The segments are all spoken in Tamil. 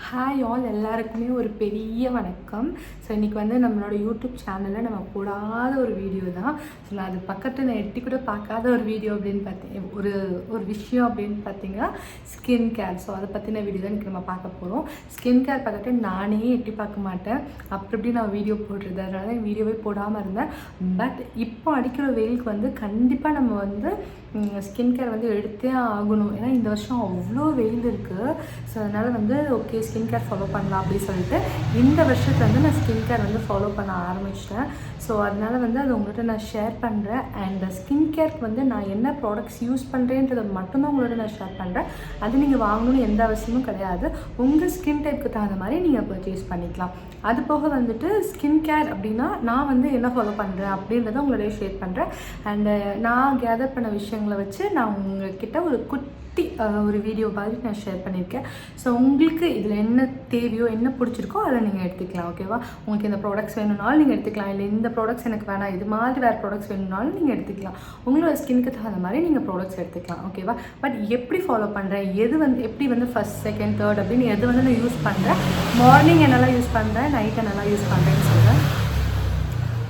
ஹாய் ஆல் எல்லாருக்குமே ஒரு பெரிய வணக்கம். ஸோ இன்றைக்கி வந்து நம்மளோட யூடியூப் சேனலில் நம்ம போடாத ஒரு வீடியோ தான். ஸோ நான் அது பக்கத்தில் நான் எட்டி கூட பார்க்காத ஒரு வீடியோ அப்படின்னு பார்த்தீங்க ஒரு விஷயம் அப்படின்னு பார்த்தீங்கன்னா ஸ்கின் கேர். ஸோ அதை பற்றின வீடியோ தான் இன்றைக்கி நம்ம பார்க்க போகிறோம். ஸ்கின் கேர் பார்த்துட்டு நானே எட்டி பார்க்க மாட்டேன், அப்படி நான் வீடியோ போடுறது, அதனால வீடியோவே போடாமல் இருந்தேன். பட் இப்போ அடிக்கிற வெயிலுக்கு வந்து கண்டிப்பாக நம்ம வந்து ஸ்கின் கேர் வந்து எடுத்தே ஆகணும். ஏன்னா இந்த வருஷம் அவ்வளோ வெயில் இருக்குது. ஸோ அதனால் வந்து ஓகே ஸ்கின் கேர் ஃபாலோ பண்ணலாம் அப்படின்னு சொல்லிட்டு இந்த வருஷத்துல வந்து நான் ஸ்கின் கேர் வந்து ஃபாலோ பண்ண ஆரம்பிச்சிட்டேன். ஸோ அதனால் வந்து அது உங்கள்கிட்ட நான் ஷேர் பண்ணுறேன். அண்ட் ஸ்கின் கேருக்கு வந்து நான் என்ன ப்ராடக்ட்ஸ் யூஸ் பண்ணுறேன்றதை மட்டும்தான் உங்களோட நான் ஷேர் பண்ணுறேன். அது நீங்கள் வாங்கணும்னு எந்த அவசியமும் கிடையாது. உங்கள் ஸ்கின் டைப்புக்கு தகுந்த மாதிரி நீங்கள் பர்ச்சேஸ் பண்ணிக்கலாம். அது போக வந்துட்டு ஸ்கின் கேர் அப்படின்னா நான் வந்து என்ன ஃபாலோ பண்ணுறேன் அப்படின்றத உங்களோட ஷேர் பண்ணுறேன். அண்டு நான் கேதர் பண்ண விஷயங்களை வச்சு நான் உங்கள்கிட்ட ஒரு வீடியோ மாதிரி நான் ஷேர் பண்ணியிருக்கேன். ஸோ உங்களுக்கு இதில் என்ன தேவையோ என்ன பிடிச்சிருக்கோ அதை நீங்கள் எடுத்துக்கலாம். ஓகேவா? உங்களுக்கு இந்த ப்ராடக்ட்ஸ் வேணும்னாலும் நீங்கள் எடுத்துக்கலாம், இல்லை இந்த ப்ராடக்ட்ஸ் எனக்கு வேணாம் இது மாதிரி வேறு ப்ராடக்ட்ஸ் வேணும்னாலும் நீங்கள் எடுத்துக்கலாம். உங்களோட ஸ்கின்னுக்கு தகுந்த மாதிரி நீங்கள் ப்ராடக்ட்ஸ் எடுத்துக்கலாம். ஓகேவா? பட் எப்படி ஃபாலோ பண்ணுறேன், எது வந்து எப்படி வந்து ஃபஸ்ட் செகண்ட் தேர்ட் அப்படின்னு எது வந்து நான் யூஸ் பண்ணுறேன், மார்னிங் என்னெல்லாம் யூஸ் பண்ணுறேன், நைட் என்னெல்லாம் யூஸ் பண்ணுறேன்னு சொல்கிறேன்.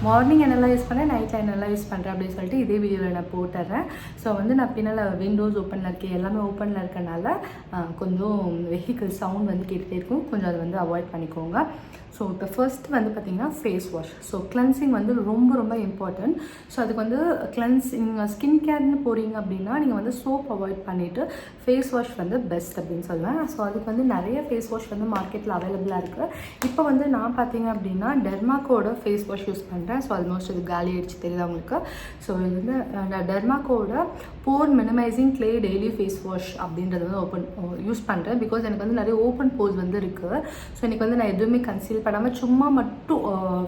மார்னிங் என்னெல்லாம் யூஸ் பண்ணேன், நைட்டில் என்னெல்லாம் யூஸ் பண்ணுறேன் அப்படின்னு சொல்லிட்டு இதே வீடியோவில் நான் போட்டுறேன். ஸோ வந்து நான் பின்னால் விண்டோஸ் ஓப்பனில் இருக்கேன், எல்லாமே ஓப்பனில் இருக்கனால கொஞ்சம் வெஹிக்கிள் சவுண்ட் வந்து கேட்டுகிட்டே இருக்கும், கொஞ்சம் அதை வந்து அவாய்ட் பண்ணிக்கோங்க. ஸோ இப்போ ஃபர்ஸ்ட் வந்து பார்த்திங்கன்னா ஃபேஸ் வாஷ். ஸோ கிளென்சிங் வந்து ரொம்ப ரொம்ப இம்பார்ட்டன்ட். ஸோ அதுக்கு வந்து கிளென்சிங் ஸ்கின் கேர்னு போகிறீங்க அப்படின்னா நீங்கள் வந்து சோப் அவாய்ட் பண்ணிவிட்டு ஃபேஸ் வாஷ் வந்து பெஸ்ட் அப்படின்னு சொல்லுவேன். ஸோ அதுக்கு வந்து நிறைய ஃபேஸ் வாஷ் வந்து மார்க்கெட்டில் அவைலபிளாக இருக்குது. இப்போ வந்து நான் பார்த்தீங்க அப்படின்னா டெர்மாக்கோட ஃபேஸ் வாஷ் யூஸ் பண்ணுறேன். ஸோ ஆல்மோஸ்ட் இது காலி ஆகிடுச்சு தெரியுது அவங்களுக்கு. ஸோ இது வந்து டெர்மாக்கோட pore minimising clay daily face wash அப்படின்றது வந்து யூஸ் பண்ணுறேன். பிகாஸ் எனக்கு வந்து நிறைய ஓப்பன் போர்ஸ் வந்து இருக்குது. ஸோ எனக்கு வந்து நான் எதுவுமே கன்சீல் பண்ணாமல் சும்மா மட்டும்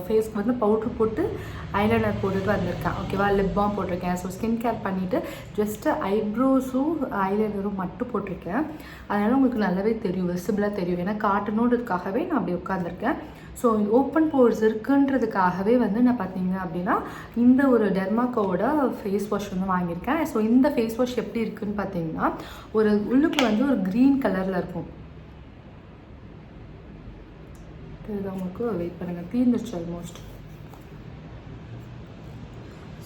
ஃபேஸ்க்கு வந்து பவுட்ரு போட்டு ஐலைனர் போட்டுட்டு வந்திருக்கேன். ஓகேவா? லிப் பாம் போட்டிருக்கேன். ஸோ ஸ்கின் கேர் பண்ணிவிட்டு ஜஸ்ட்டு ஐப்ரோஸும் ஐலைனரும் மட்டும் போட்டிருக்கேன். அதனால் உங்களுக்கு நல்லாவே தெரியும், விசிபிளாக தெரியும். ஏன்னா காட்டணுன்றதுக்காகவே நான் அப்படி உட்காந்துருக்கேன். ஸோ ஓப்பன் போர்ஸ் இருக்குன்றதுக்காகவே வந்து நான் பார்த்தீங்க அப்படின்னா இந்த ஒரு டெர்மாக்கோட ஃபேஸ் வாஷ் வந்து வாங்கியிருக்கேன். ஸோ இந்த ஃபேஸ் வாஷ் எப்படி இருக்குதுன்னு பார்த்தீங்கன்னா ஒரு உள்ளுக்குள்ள வந்து ஒரு க்ரீன் கலரில் இருக்கும். உங்களுக்கு வெயிட் பண்ணுங்கள், தீர்ந்துருச்சு ஆல்மோஸ்ட்.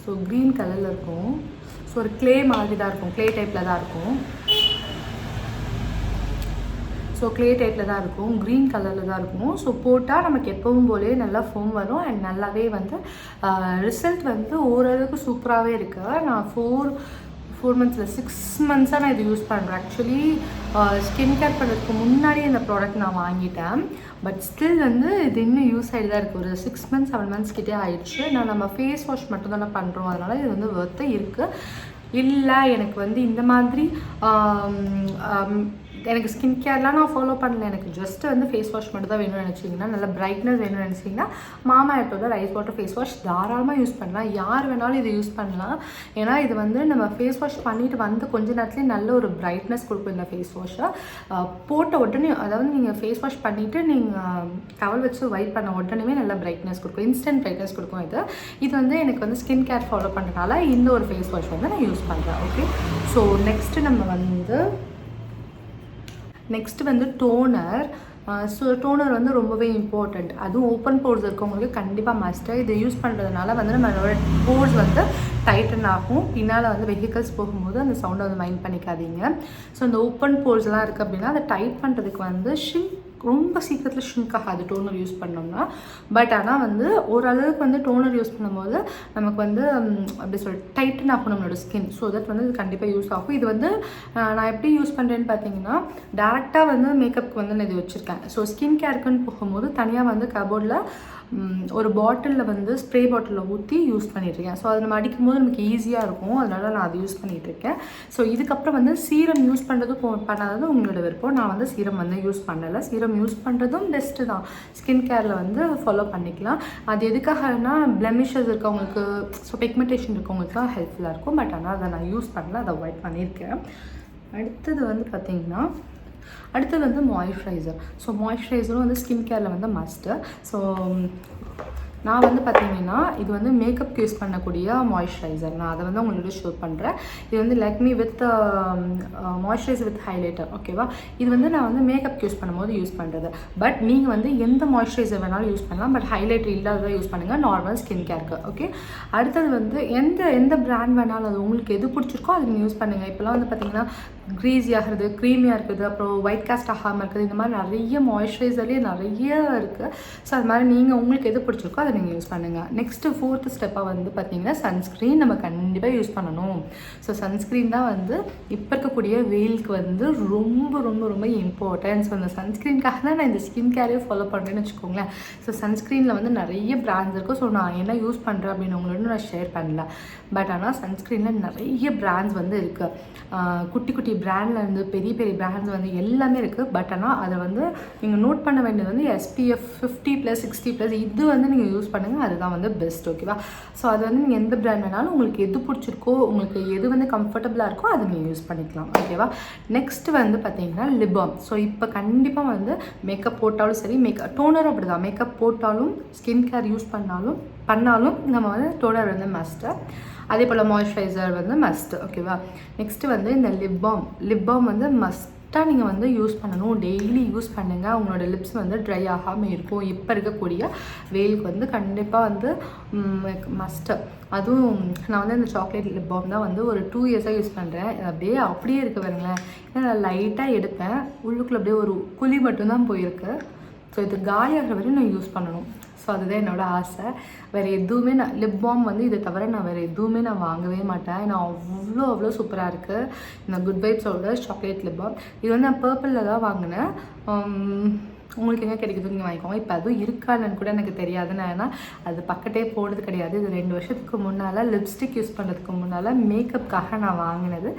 ஸோ க்ரீன் கலரில் இருக்கும். ஸோ ஒரு க்ளே மாதிரி தான் இருக்கும், க்ளே டைப்பில் தான் இருக்கும். ஸோ க்ளே டைப்பில் தான் இருக்கும், க்ரீன் கலரில் தான் இருக்கும். ஸோ போட்டால் நமக்கு எப்பவும் போலே நல்லா ஃபோம் வரும். அண்ட் நல்லாவே வந்து ரிசல்ட் வந்து ஓரளவுக்கு சூப்பராகவே இருக்குது. நான் 4 மந்த்ஸில் 6 மந்த்ஸாக நான் இது யூஸ் பண்ணுறேன். ஆக்சுவலி ஸ்கின் கேர் பண்ணுறதுக்கு முன்னாடியே இந்த ப்ராடக்ட் நான் வாங்கிட்டேன். பட் ஸ்டில் வந்து இது இன்னும் யூஸ் ஆகிட்டு தான் இருக்குது. ஒரு 6 மந்த்ஸ் 7 மந்த்ஸ் கிட்டே ஆயிடுச்சு. நம்ம ஃபேஸ் வாஷ் மட்டும் தானே பண்ணுறோம், அதனால் இது வந்து ஒர்த்து இருக்குது. இல்லை எனக்கு வந்து இந்த மாதிரி எனக்கு ஸ்கின் கேர்லாம் நான் ஃபாலோ பண்ணல, எனக்கு ஜஸ்ட்டு வந்து ஃபேஸ் வாஷ் மட்டும் தான் வேணும்னு நினச்சிங்கன்னா, நல்ல பிரைட்னஸ் வேணும்னு நினச்சிங்கன்னா மாமா எர்த்தோட ரைஸ் வாட்டர் ஃபேஸ் வாஷ் தாராளமாக யூஸ் பண்ணலாம். யார் வேணாலும் இது யூஸ் பண்ணலாம். ஏன்னா இது வந்து நம்ம ஃபேஸ் வாஷ் பண்ணிவிட்டு வந்து கொஞ்ச நேரத்துலேயே நல்ல ஒரு பிரைட்னஸ் கொடுக்கும் இந்த ஃபேஸ் வாஷை. போட்ட உடனே, அதாவது நீங்கள் ஃபேஸ் வாஷ் பண்ணிவிட்டு நீங்கள் டவல் வச்சு வைப் பண்ண உடனே நல்ல பிரைட்னஸ் கொடுக்கும், இன்ஸ்டன்ட் பிரைட்னஸ் கொடுக்கும். இது வந்து எனக்கு வந்து ஸ்கின் கேர் ஃபாலோ பண்ணுறதுனால இந்த ஒரு ஃபேஸ் வாஷ் வந்து நான் யூஸ் பண்ணுறேன். ஓகே, ஸோ நெக்ஸ்ட்டு வந்து டோனர். ஸோ டோனர் வந்து ரொம்பவே இம்பார்ட்டண்ட். அதுவும் ஓப்பன் போர்ஸ் இருக்கவங்களுக்கு கண்டிப்பாக மஸ்ட்டு. இதை யூஸ் பண்ணுறதுனால வந்து நம்மளோட போர்ஸ் வந்து டைட்டன் ஆகும். பின்னால் வந்து வெஹிக்கல்ஸ் போகும்போது அந்த சவுண்டை வந்து மைண்ட் பண்ணிக்காதீங்க. ஸோ இந்த ஓப்பன் போர்ஸ்லாம் இருக்குது அப்படின்னா அதை டைட் பண்ணுறதுக்கு வந்து ரொம்ப சீக்கிரத்தில் ஷ்ரிங்க் ஆகாது டோனர் யூஸ் பண்ணோம்னா. பட் ஆனால் வந்து ஓரளவுக்கு வந்து டோனர் யூஸ் பண்ணும்போது நமக்கு வந்து அப்படி சொல்லிட்டு டைட்டன் ஆகும் நம்மளோட ஸ்கின். ஸோ தட் வந்து இது கண்டிப்பாக யூஸ் ஆகும். இது வந்து நான் எப்படி யூஸ் பண்ணுறேன்னு பார்த்தீங்கன்னா டேரெக்டாக வந்து மேக்கப்புக்கு வந்து நான் இது வச்சுருக்கேன். ஸோ ஸ்கின் கேருக்குன்னு போகும்போது தனியாக வந்து கபோர்டில் ஒரு பாட்டிலில் வந்து ஸ்ப்ரே பாட்டிலில் ஊற்றி யூஸ் பண்ணிட்டுருக்கேன். ஸோ அதை நம்ம அடிக்கும் போது நமக்கு ஈஸியாக இருக்கும், அதனால் நான் அதை யூஸ் பண்ணிகிட்ருக்கேன். ஸோ இதுக்கப்புறம் வந்து சீரம் யூஸ் பண்ணுறதும் பண்ணாததும் உங்களோட விருப்பம். நான் வந்து சீரம் வந்து யூஸ் பண்ணலை. சீரம் யூஸ் பண்ணுறதும் பெஸ்ட்டு தான், ஸ்கின் கேரில் வந்து ஃபாலோ பண்ணிக்கலாம். அது எதுக்காகனா பிளெமிஷஸ் இருக்கவங்களுக்கு, ஸோ பிக்மெண்டேஷன் இருக்கவங்களுக்குலாம் ஹெல்ப்ஃபுல்லாக இருக்கும். பட் ஆனால் அதை நான் யூஸ் பண்ணல, அதை அவாய்ட் பண்ணியிருக்கேன். அடுத்தது வந்து பார்த்திங்கன்னா மாய்ஸ்சரைசர். ஸோ மாய்ஸ்சரைசரும் வந்து ஸ்கின் கேரில் வந்து மஸ்ட்டு. ஸோ நான் வந்து பார்த்தீங்கன்னா இது வந்து மேக்கப் யூஸ் பண்ணக்கூடிய மாய்ஸ்சரைசர். நான் அதை வந்து உங்களுக்கு ஷோ பண்ணுறேன். இது வந்து Lakme with moisturiser with highlighter. ஓகேவா? இது வந்து நான் வந்து மேக்கப் யூஸ் பண்ணும்போது யூஸ் பண்ணுறது. பட் நீங்கள் வந்து எந்த மாய்ஸ்சரைசர் வேணாலும் யூஸ் பண்ணலாம். பட் ஹைலைட்டர் இல்லாததாக யூஸ் பண்ணுங்கள் நார்மல் ஸ்கின் கேருக்கு. ஓகே, அடுத்தது வந்து எந்த பிராண்ட் வேணாலும் அது உங்களுக்கு எது பிடிச்சிருக்கோ அது நீங்கள் யூஸ் பண்ணுங்கள். இப்போலாம் வந்து பார்த்தீங்கன்னா க்ரீஸி ஆகிறது, க்ரீமியாக இருக்குது, அப்புறம் ஒயிட் காஸ்ட் ஆகாமல் இருக்குது. இந்த மாதிரி நிறைய மாய்ஸ்சரைசர்லேயே நிறைய இருக்குது. ஸோ அது மாதிரி நீங்கள் உங்களுக்கு எது பிடிச்சிருக்கோ அதை நீங்கள் யூஸ் பண்ணுங்கள். நெக்ஸ்ட்டு 4th ஸ்டெப்பாக வந்து பார்த்தீங்கன்னா சன்ஸ்க்ரீன் நம்ம கண்டிப்பாக யூஸ் பண்ணணும். ஸோ சன்ஸ்க்ரீன் தான் வந்து இப்போ இருக்கக்கூடிய வெயிலுக்கு வந்து ரொம்ப ரொம்ப ரொம்ப இம்பார்ட்டன்ட். ஸோ அந்த சன்ஸ்க்ரீனுக்காக தான் நான் இந்த ஸ்கின் கேரையே ஃபாலோ பண்ணுறேன்னு வச்சுக்கோங்களேன். ஸோ சன்ஸ்க்ரீனில் வந்து நிறைய பிராண்ட்ஸ் இருக்குது. ஸோ நான் என்ன யூஸ் பண்ணுறேன் அப்படின்னு உங்களோட நான் ஷேர் பண்ணல. பட் ஆனால் சன்ஸ்க்ரீனில் நிறைய பிராண்ட்ஸ் வந்து இருக்குது. குட்டி குட்டி பிராண்ட்லேருந்து பெரிய பெரிய பிராண்ட்ஸ் வந்து எல்லாமே இருக்குது. பட் ஆனால் அதை வந்து நீங்கள் நோட் பண்ண வேண்டியது வந்து SPF 50+, 60+, இது வந்து நீங்கள் யூஸ் பண்ணுங்கள். அதுதான் வந்து பெஸ்ட். ஓகேவா? ஸோ அது வந்து நீங்கள் எந்த பிராண்ட் வேணாலும் உங்களுக்கு எது பிடிச்சிருக்கோ, உங்களுக்கு எது வந்து கம்ஃபர்டபுளாக இருக்கோ அதை நீங்கள் யூஸ் பண்ணிக்கலாம். ஓகேவா? நெக்ஸ்ட்டு வந்து பார்த்தீங்கன்னா லிப் பாம். ஸோ இப்போ கண்டிப்பாக வந்து மேக்கப் போட்டாலும் சரி, டோனரும் அப்படி தான். மேக்கப் போட்டாலும் ஸ்கின் கேர் யூஸ் பண்ணாலும் நம்ம வந்து டோனர் வந்து மஸ்ட்டு. அதே போல் மாய்ஸ்சரைசர் வந்து மஸ்ட்டு. ஓகேவா? நெக்ஸ்ட்டு வந்து இந்த லிப் பாம் வந்து மஸ்ட்டாக நீங்கள் வந்து யூஸ் பண்ணணும். டெய்லி யூஸ் பண்ணுங்கள். உங்களோட லிப்ஸ் வந்து ட்ரை ஆகாமல் இருக்கும். இப்போ இருக்கக்கூடிய வெயிலுக்கு வந்து கண்டிப்பாக வந்து மஸ்ட்டு. அதுவும் நான் வந்து இந்த சாக்லேட் லிப் பாம் தான் வந்து ஒரு 2 இயர்ஸாக யூஸ் பண்ணுறேன். அப்படியே இருக்குது பாருங்களேன். ஏன்னா நான் லைட்டாக எடுப்பேன், உள்ளுக்குள்ளே அப்படியே ஒரு குழி மட்டும்தான் போயிருக்கு. ஸோ இது காலியாகிற வரையும் நான் யூஸ் பண்ணணும். ஸோ அதுதான் என்னோடய ஆசை. வேறு எதுவுமே நான் லிப் பாம் வந்து இதை தவிர நான் வேறு எதுவுமே நான் வாங்கவே மாட்டேன். ஏன்னா அவ்வளோ சூப்பராக இருக்குது இந்த குட் வைப்ஸோட சாக்லேட் லிப் பாம். இது வந்து நான் பர்பிளில் தான் வாங்கினேன். உங்களுக்கு எங்கே கிடைக்குதுன்னு நீங்கள் வாங்கிக்கோங்க. இப்போ அதுவும் இருக்கான்னு கூட எனக்கு தெரியாது. நான் ஏன்னா அது பக்கத்தே போடுறது கிடையாது. இது 2 வருஷத்துக்கு முன்னால் லிப்ஸ்டிக் யூஸ் பண்ணுறதுக்கு முன்னால் மேக்கப்புக்காக நான் வாங்கினது.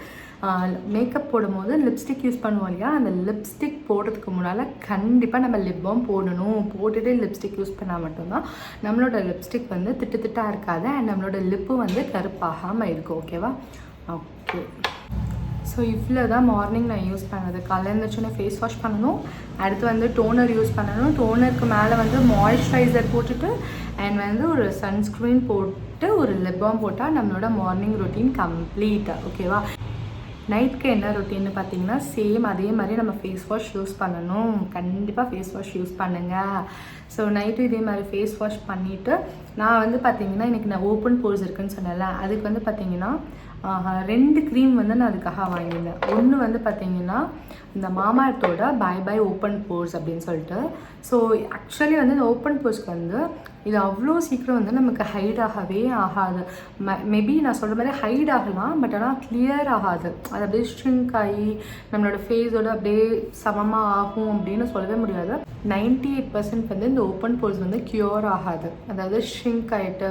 மேக்கப் போடும்போது லிப்ஸ்டிக் யூஸ் பண்ணுவோம் இல்லையா, அந்த லிப்ஸ்டிக் போடுறதுக்கு முன்னால் கண்டிப்பாக நம்ம லிப் பாம் போடணும். போட்டுட்டு லிப்ஸ்டிக் யூஸ் பண்ணால் மட்டும்தான் நம்மளோட லிப்ஸ்டிக் வந்து திட்டாக இருக்காது. அண்ட் நம்மளோட லிப்பு வந்து கருப்பாகாமல் இருக்கும். ஓகேவா? ஓகே, ஸோ இவ்வளோ தான் மார்னிங் நான் யூஸ் பண்ணது. காலையில் இருந்துச்சுன்னா ஃபேஸ் வாஷ் பண்ணணும், அடுத்து வந்து டோனர் யூஸ் பண்ணணும், டோனருக்கு மேலே வந்து மாய்ஸ்சரைசர் போட்டுட்டு அண்ட் வந்து ஒரு சன்ஸ்க்ரீன் போட்டு ஒரு லிப் பாம் போட்டால் நம்மளோட மார்னிங் ரொட்டீன் கம்ப்ளீட்டாக. ஓகேவா? நைட்டுக்கு என்ன ரொட்டீன்னு பார்த்தீங்கன்னா சேம் அதே மாதிரி நம்ம ஃபேஸ் வாஷ் யூஸ் பண்ணணும். கண்டிப்பாக ஃபேஸ் வாஷ் யூஸ் பண்ணுங்கள். ஸோ நைட்டு இதே மாதிரி ஃபேஸ் வாஷ் பண்ணிவிட்டு நான் வந்து பார்த்தீங்கன்னா இன்றைக்கி நான் ஓப்பன் போர்ஸ் இருக்குதுன்னு சொன்னேன்ல, அதுக்கு வந்து பார்த்தீங்கன்னா 2 க்ரீம் வந்து நான் அதுக்காக வாங்கியிருந்தேன். ஒன்று வந்து பார்த்தீங்கன்னா இந்த மாமார்த்தோட பை ஓப்பன் போர்ஸ் அப்படின்னு சொல்லிட்டு. ஸோ ஆக்சுவலி வந்து இந்த ஓப்பன் போர்ஸ்க்கு வந்து இது அவ்வளோ சீக்கிரம் வந்து நமக்கு ஹைட் ஆகவே ஆகாது. மேபி நான் சொல்கிற மாதிரி ஹைட் ஆகலாம், பட் ஆனால் கிளியர் ஆகாது. அது அப்படியே ஷ்ரிங்க் ஆகி நம்மளோட ஃபேஸோட அப்படியே சமமாக ஆகும் அப்படின்னு சொல்லவே முடியாது. 98% வந்து இந்த ஓப்பன் போர்ஸ் வந்து க்யூர் ஆகாது. அதாவது ஷ்ரிங்க் ஆகிட்டு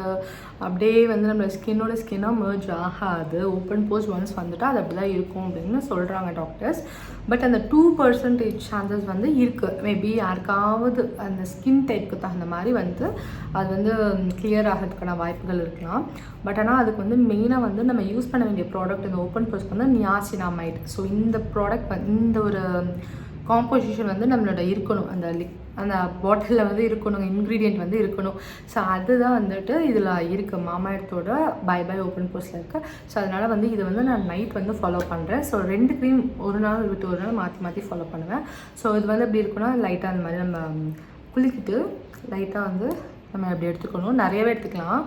அப்படியே வந்து நம்மளோட ஸ்கின்னாக மெர்ஜ் ஆகாது. ஓப்பன் போர்ஸ் ஒன்ஸ் வந்துட்டால் அது அப்படி தான் இருக்கும் அப்படின்னு சொல்கிறாங்க டாக்டர்ஸ். பட் அந்த 2% சான்சஸ் வந்து இருக்குது. மேபி யாருக்காவது அந்த ஸ்கின் டைப்புக்கு தகுந்த மாதிரி வந்து அது வந்து கிளியர் ஆகிறதுக்கான வாய்ப்புகள் இருக்கலாம். பட் ஆனால் அதுக்கு வந்து மெயினாக வந்து நம்ம யூஸ் பண்ண வேண்டிய ப்ராடக்ட் இந்த ஓப்பன் போர்ஸ்க்கு வந்து நியாசினாமைட். ஸோ இந்த ப்ராடக்ட் வந்து இந்த ஒரு காம்போசிஷன் வந்து நம்மளோட இருக்கணும். அந்த பாட்டிலில் வந்து இருக்கணும், இன்க்ரீடியண்ட் வந்து இருக்கணும். ஸோ அதுதான் வந்துட்டு இதில் இருக்குது. மாமார்த்தோட பை ஓப்பன் போர்ஸில் இருக்குது. ஸோ அதனால் வந்து இதை வந்து நான் நைட் வந்து ஃபாலோ பண்ணுறேன். ஸோ 2 க்ரீம் ஒரு நாள் விட்டு ஒரு நாள் மாற்றி ஃபாலோ பண்ணுவேன். ஸோ இது வந்து எப்படி இருக்குன்னா லைட்டாக அந்த மாதிரி நம்ம குளிக்கிட்டு லைட்டாக வந்து நம்ம எப்படி எடுத்துக்கணும், நிறையவே எடுத்துக்கலாம்.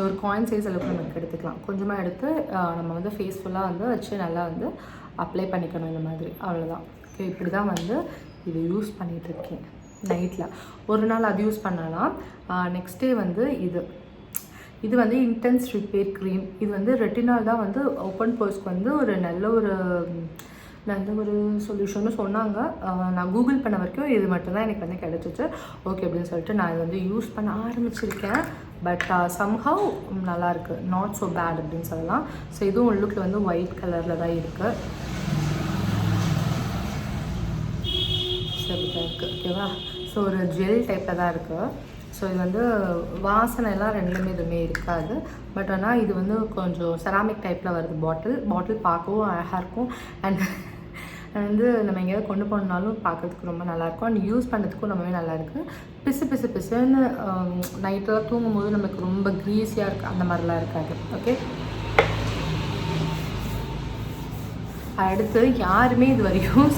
ஒரு காயின் சைஸ் அளவுக்கு நமக்கு எடுத்துக்கலாம். கொஞ்சமாக எடுத்து நம்ம வந்து ஃபேஸ் ஃபுல்லாக வந்து வச்சு நல்லா வந்து அப்ளை பண்ணிக்கணும் இந்த மாதிரி. அவ்வளோதான். ஓகே, இப்படி தான் வந்து இது யூஸ் பண்ணிகிட்ருக்கேன் நைட்டில். ஒரு நாள் அது யூஸ் பண்ணலாம். நெக்ஸ்ட் டே வந்து இது வந்து இன்டென்ஸ் ரிப்பேர் க்ரீம். இது வந்து ரெட்டினால் தான் வந்து ஓப்பன் போர்ஸ்க்கு வந்து ஒரு நல்ல ஒரு சொல்யூஷன்னு சொன்னாங்க. நான் கூகுள் பண்ண வரைக்கும் இது மட்டும்தான் எனக்கு வந்து கிடச்சிச்சு. ஓகே அப்படின்னு சொல்லிட்டு நான் இதை வந்து யூஸ் பண்ண ஆரம்பிச்சிருக்கேன். பட் சம்ஹவ் நல்லாயிருக்கு, நாட் ஸோ பேட் அப்படின்னு சொல்லலாம். ஸோ இதுவும் உள்ளுக்குள்ள வந்து ஒயிட் கலரில் தான் இருக்குது. இருக்குது. ஓகேவா? ஸோ ஒரு ஜெல் டைப்பில் தான் இருக்குது. ஸோ இது வந்து வாசனைலாம் ரெண்டுமே எதுவுமே இருக்காது. பட் ஆனால் இது வந்து கொஞ்சம் செராமிக் டைப்பில் வருது. பாட்டில் பார்க்கவும் அழகாக இருக்கும். அண்ட் வந்து நம்ம எங்கேயாவது கொண்டு போனாலும் பார்க்குறதுக்கு ரொம்ப நல்லாயிருக்கும் அண்ட் யூஸ் பண்ணுறதுக்கும் ரொம்பவே நல்லாயிருக்கு. பிசுன்னு நைட்டெல்லாம் தூங்கும்போது நமக்கு ரொம்ப க்ரீஸியாக இருக்குது, அந்த மாதிரிலாம் இருக்காது. ஓகே, அடுத்து யாருமே இது வரைக்கும்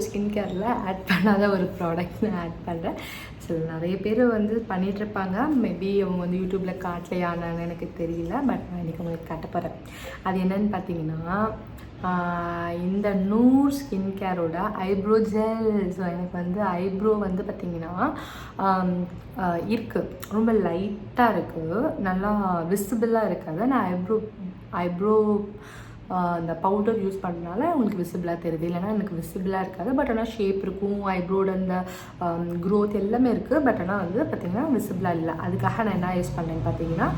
ஸ்கின் கேரில் ஆட் பண்ணாத ஒரு ப்ராடக்ட் நான் ஆட் பண்ணுறேன். ஸோ நிறைய பேர் வந்து பண்ணிகிட்ருப்பாங்க, மேபி அவங்க வந்து யூடியூப்பில் காட்டலையானான்னு எனக்கு தெரியல. பட் நான் இன்றைக்கி உங்களுக்கு காட்ட போகிறேன். அது என்னென்னு பார்த்தீங்கன்னா, இந்த நூர் ஸ்கின் கேரோட ஐப்ரோ ஜெல். ஸோ எனக்கு வந்து ஐப்ரோ வந்து பார்த்திங்கன்னா இருக்குது, ரொம்ப லைட்டாக இருக்குது, நல்லா விசிபிளாக இருக்காது. நான் ஐப்ரோ அந்த பவுடர் யூஸ் பண்ணுறதுனால உங்களுக்கு விசிபிளாக தெரியுது, இல்லைனா எனக்கு விசிபிளாக இருக்காது. பட் ஆனால் ஷேப் இருக்கும், ஐப்ரோட அந்த க்ரோத் எல்லாமே இருக்குது. பட் ஆனால் வந்து பார்த்திங்கன்னா விசிபிளாக இல்லை. அதுக்காக நான் என்ன யூஸ் பண்ணேன்னு பார்த்தீங்கன்னா,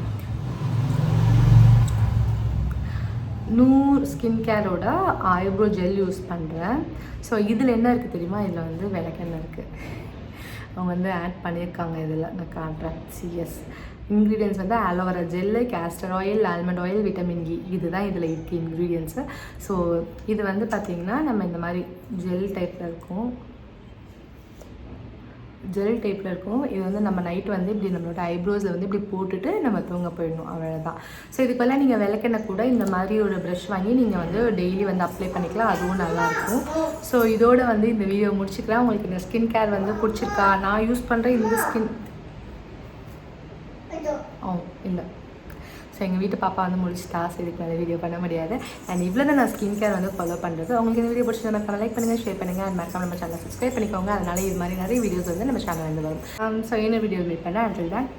நூர் ஸ்கின் கேரோட ஐப்ரோ ஜெல் யூஸ் பண்ணுறேன். ஸோ இதில் என்ன இருக்குது தெரியுமா, இதில் வந்து விளக்கெண்ணெய் இருக்குது. அவங்க வந்து ஆட் பண்ணியிருக்காங்க, இதில் நான் காட்டுறேன். சிஎஸ் இன்க்ரீடியன்ஸ் வந்து aloe vera gel, castor oil, almond oil, vitamin E, இதுதான் இதில் இருக்குது இன்க்ரீடியன்ஸு. ஸோ இது வந்து பார்த்திங்கன்னா நம்ம இந்த மாதிரி ஜெல் டைப்பில் இருக்கும், இது வந்து நம்ம நைட் வந்து இப்படி நம்மளோட ஐப்ரோஸில் வந்து இப்படி போட்டுட்டு நம்ம தூங்க போயிடணும், அவ்வளோதான். ஸோ இதுக்கெல்லாம் நீங்கள் விளக்கெண்ணெய் கூட இந்த மாதிரி ஒரு ப்ரஷ் வாங்கி நீங்கள் வந்து டெய்லி வந்து அப்ளை பண்ணிக்கலாம், அதுவும் நல்லாயிருக்கும். ஸோ இதோடு வந்து இந்த வீடியோ முடிச்சுக்கலாம். உங்களுக்கு இந்த ஸ்கின் கேர் வந்து பிடிச்சிருக்கா? நான் யூஸ் பண்ணுற இந்த இல்லை. ஸோ எங்கள் வீட்டு பாப்பா வந்து முடிச்சுட்டா, ஸோ இதுக்கு மேலே வீடியோ பண்ண முடியாது. அண்ட் இவ்வளோ தான் நான் ஸ்கின் கேர் வந்து ஃபாலோ பண்ணுறது. உங்களுக்கு இந்த வீடியோ பிடிச்சி நம்ம லைக் பண்ணுங்கள், ஷேர் பண்ணுங்கள், அண்ட் மறக்காம நம்ம சேனலை சப்ஸ்கிரைப் பண்ணிக்கோங்க. அதனால இது மாதிரி நிறைய வீடியோஸ் வந்து நம்ம சேனல் வந்து வரும். ஸோ என்ன வீடியோ மீட் பண்ணேன். அண்டில் தான்